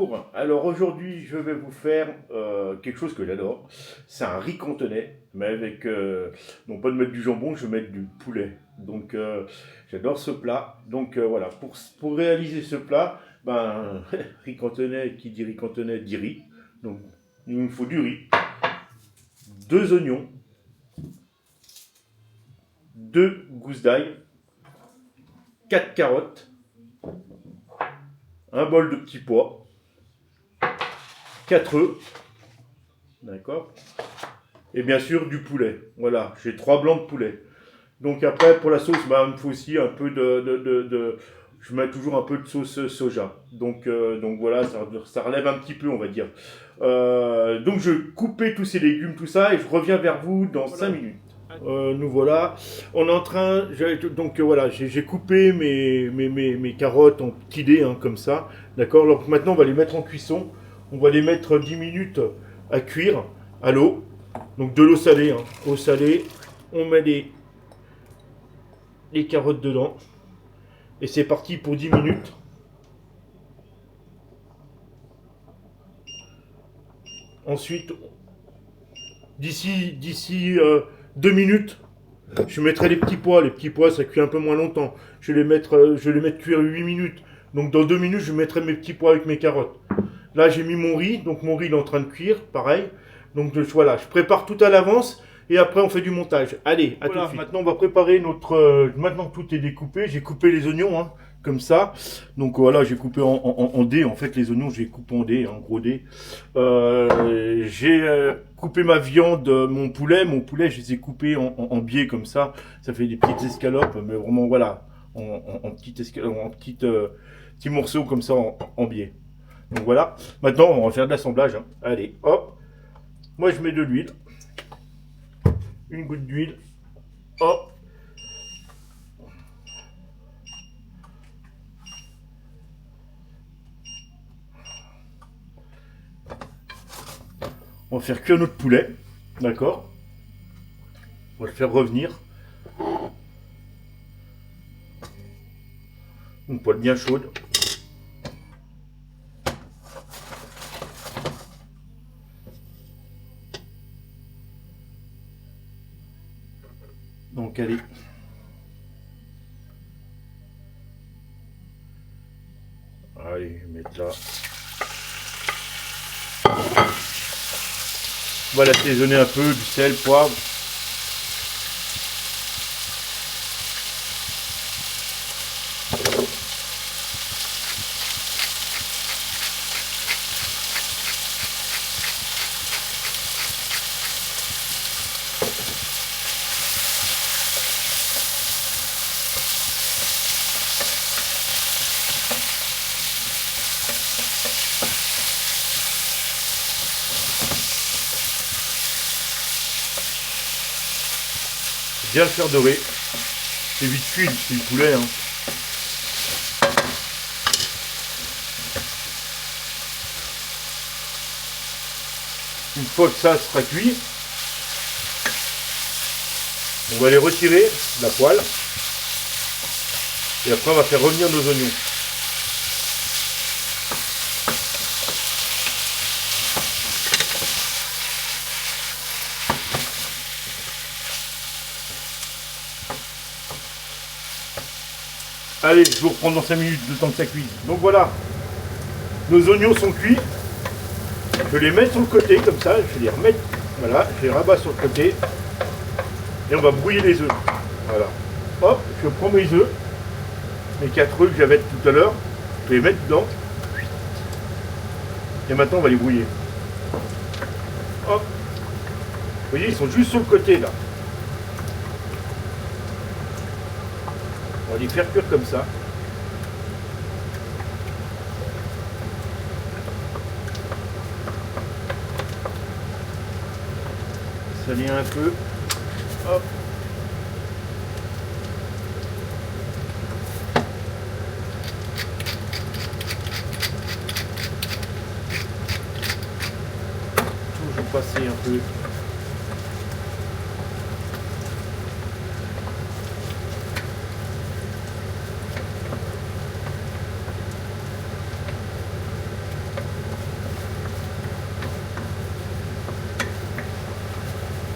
Bonjour, alors aujourd'hui je vais vous faire quelque chose que j'adore. C'est un riz cantonais, mais avec, non pas de mettre du jambon, je vais mettre du poulet. Donc j'adore ce plat. Donc voilà, pour réaliser ce plat, ben, riz cantonais, qui dit riz cantonais dit riz. Donc il nous faut du riz, deux oignons, deux gousses d'ail, quatre carottes, un bol de petits pois, quatre œufs, d'accord. Et bien sûr du poulet. Voilà, j'ai trois blancs de poulet. Donc après, pour la sauce, bah, il me faut aussi un peu je mets toujours un peu de sauce soja. Donc voilà, ça relève un petit peu, on va dire. Donc je coupais tous ces légumes, tout ça, et je reviens vers vous dans 5 minutes. Nous voilà. On est en train. Donc voilà, j'ai coupé mes carottes en petits dés, hein, comme ça. D'accord. Donc maintenant, on va les mettre en cuisson. On va les mettre 10 minutes à cuire à l'eau. Donc de l'eau salée, hein. Eau salée. On met les carottes dedans. Et c'est parti pour 10 minutes. Ensuite, d'ici 2 minutes, je mettrai les petits pois. Les petits pois, ça cuit un peu moins longtemps. Je vais les mettre cuire 8 minutes. Donc dans 2 minutes, je mettrai mes petits pois avec mes carottes. Là, j'ai mis mon riz. Donc mon riz, il est en train de cuire, pareil. Donc voilà, je prépare tout à l'avance. Et après, on fait du montage. Allez, à tout de suite. Maintenant, on va préparer notre... maintenant que tout est découpé, j'ai coupé les oignons, hein, comme ça. Donc voilà, j'ai coupé en dés. En fait, les oignons, j'ai coupé en dés, en gros dés. J'ai coupé ma viande, mon poulet. Mon poulet, je les ai coupés en biais, comme ça. Ça fait des petites escalopes, mais vraiment, voilà, en petits morceaux, comme ça, en biais. Donc voilà. Maintenant, on va faire de l'assemblage, hein. Allez, hop. Moi, je mets de l'huile. Une goutte d'huile. Hop. On va faire cuire notre poulet. D'accord. On va le faire revenir. Une poêle bien chaude. Donc allez. Allez, je vais mettre là. On va l'assaisonner un peu, du sel, poivre. Bien le faire dorer. C'est vite cuit, c'est du poulet, hein. Une fois que ça sera cuit, on va les retirer de la poêle. Et après, on va faire revenir nos oignons. Allez, je vous reprends dans 5 minutes, le temps que ça cuise. Donc voilà, nos oignons sont cuits. Je vais les mettre sur le côté, comme ça, je vais les remettre, voilà, je les rabats sur le côté. Et on va brouiller les œufs. Voilà. Hop, je prends mes œufs, mes 4 œufs que j'avais tout à l'heure, je vais les mettre dedans. Et maintenant, on va les brouiller. Hop. Vous voyez, ils sont juste sur le côté, là. On va les faire cuire comme ça. Salir un peu. Hop. Toujours passer un peu.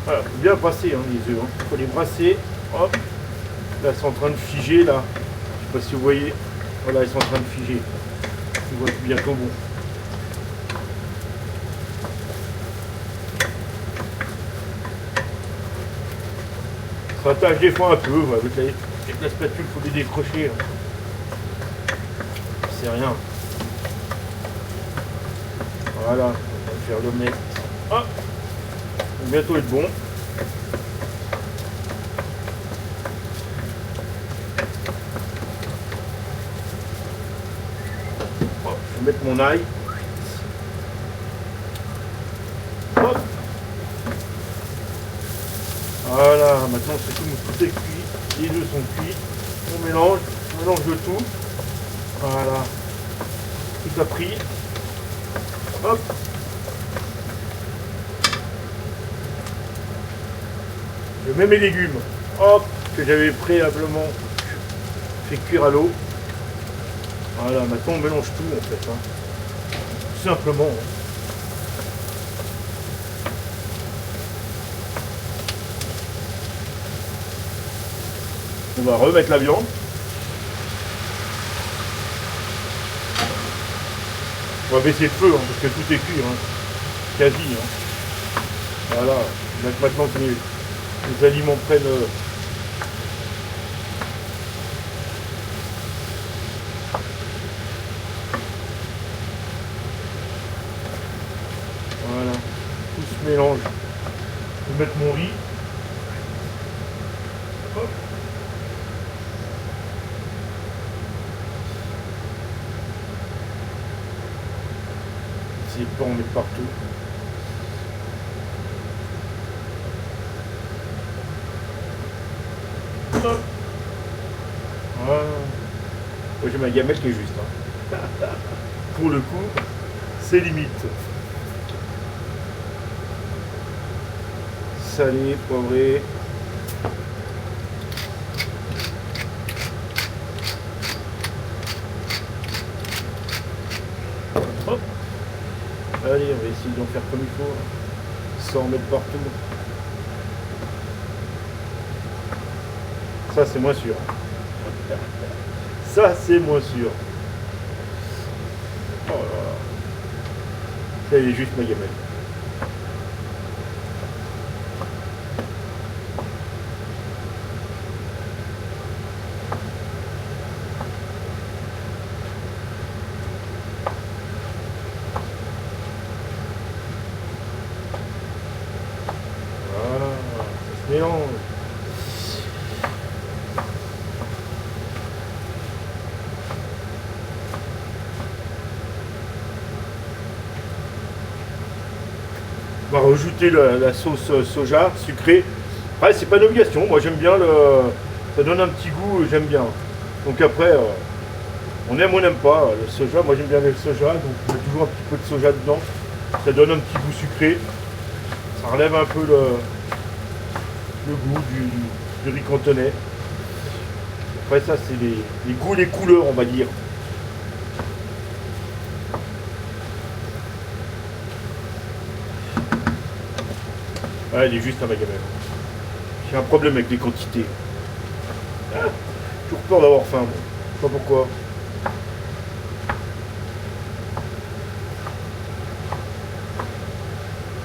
Voilà, faut bien brasser hein, les œufs. Il faut les brasser. Hop. Là, ils sont en train de figer là. Je sais pas si vous voyez. Voilà, ils sont en train de figer. Ils vont être bientôt bon. Ça tâche des fois un peu. Ouais, avec la spatule, il faut les décrocher. Hein. C'est rien. Voilà, on va faire l'omelette. Ah, il va bientôt être bon. Hop, je vais mettre mon ail. Hop. Voilà, maintenant c'est tout est cuit. Les œufs sont cuits. On mélange le tout. Voilà. Tout a pris. Hop. Je mets mes légumes. Hop. Que j'avais préalablement fait cuire à l'eau. Voilà, maintenant on mélange tout en fait. Hein. Tout simplement. Hein. On va remettre la viande. On va baisser le feu hein, parce que tout est cuit. Hein. Quasi. Hein. Voilà. Donc maintenant que les aliments prennent. Voilà. Tout se mélange. Je vais mettre mon riz. Hop. Essayez de pas en mettre partout. Hop. Voilà. Moi j'ai ma gamelle qui est juste. Hein. Pour le coup, c'est limite. Salé, poivré. Hop. Allez, on va essayer d'en faire comme il faut, hein, sans en mettre partout. Ça, c'est moins sûr. Ça, c'est moins sûr. Oh là là. Ça, il est juste ma gamelle. Voilà, ça se mélange. On va rajouter la sauce soja sucrée. Ouais, c'est pas une obligation. Moi, j'aime bien ça donne un petit goût, j'aime bien. Donc après, on aime ou on n'aime pas le soja. Moi, j'aime bien le soja, donc je mets toujours un petit peu de soja dedans. Ça donne un petit goût sucré. Ça relève un peu le goût du riz cantonais. Après ça, c'est les goûts et les couleurs, on va dire. Ouais, elle est juste à ma gamelle. J'ai un problème avec les quantités. Ah, j'ai toujours peur d'avoir faim, moi. Je sais pas pourquoi.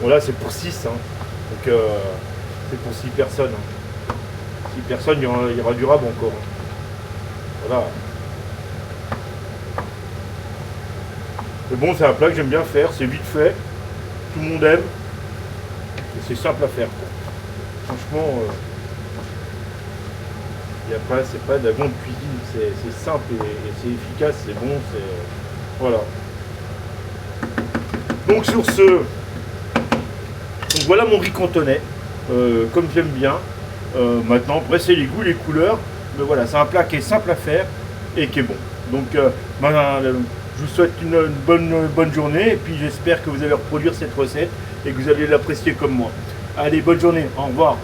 Bon là c'est pour 6, hein. Donc c'est pour 6 personnes. Hein. 6 personnes, il y aura du rab encore. Hein. Voilà. Mais bon, c'est un plat que j'aime bien faire, c'est vite fait, tout le monde aime, et c'est simple à faire. Quoi. Franchement, et après c'est pas de la grande cuisine, c'est simple et c'est efficace, c'est bon, c'est... Voilà. Donc sur ce... Donc voilà mon riz cantonais, comme j'aime bien. Maintenant, après c'est les goûts, les couleurs. Mais voilà, c'est un plat qui est simple à faire et qui est bon. Donc je vous souhaite une bonne journée et puis j'espère que vous allez reproduire cette recette et que vous allez l'apprécier comme moi. Allez, bonne journée, au revoir.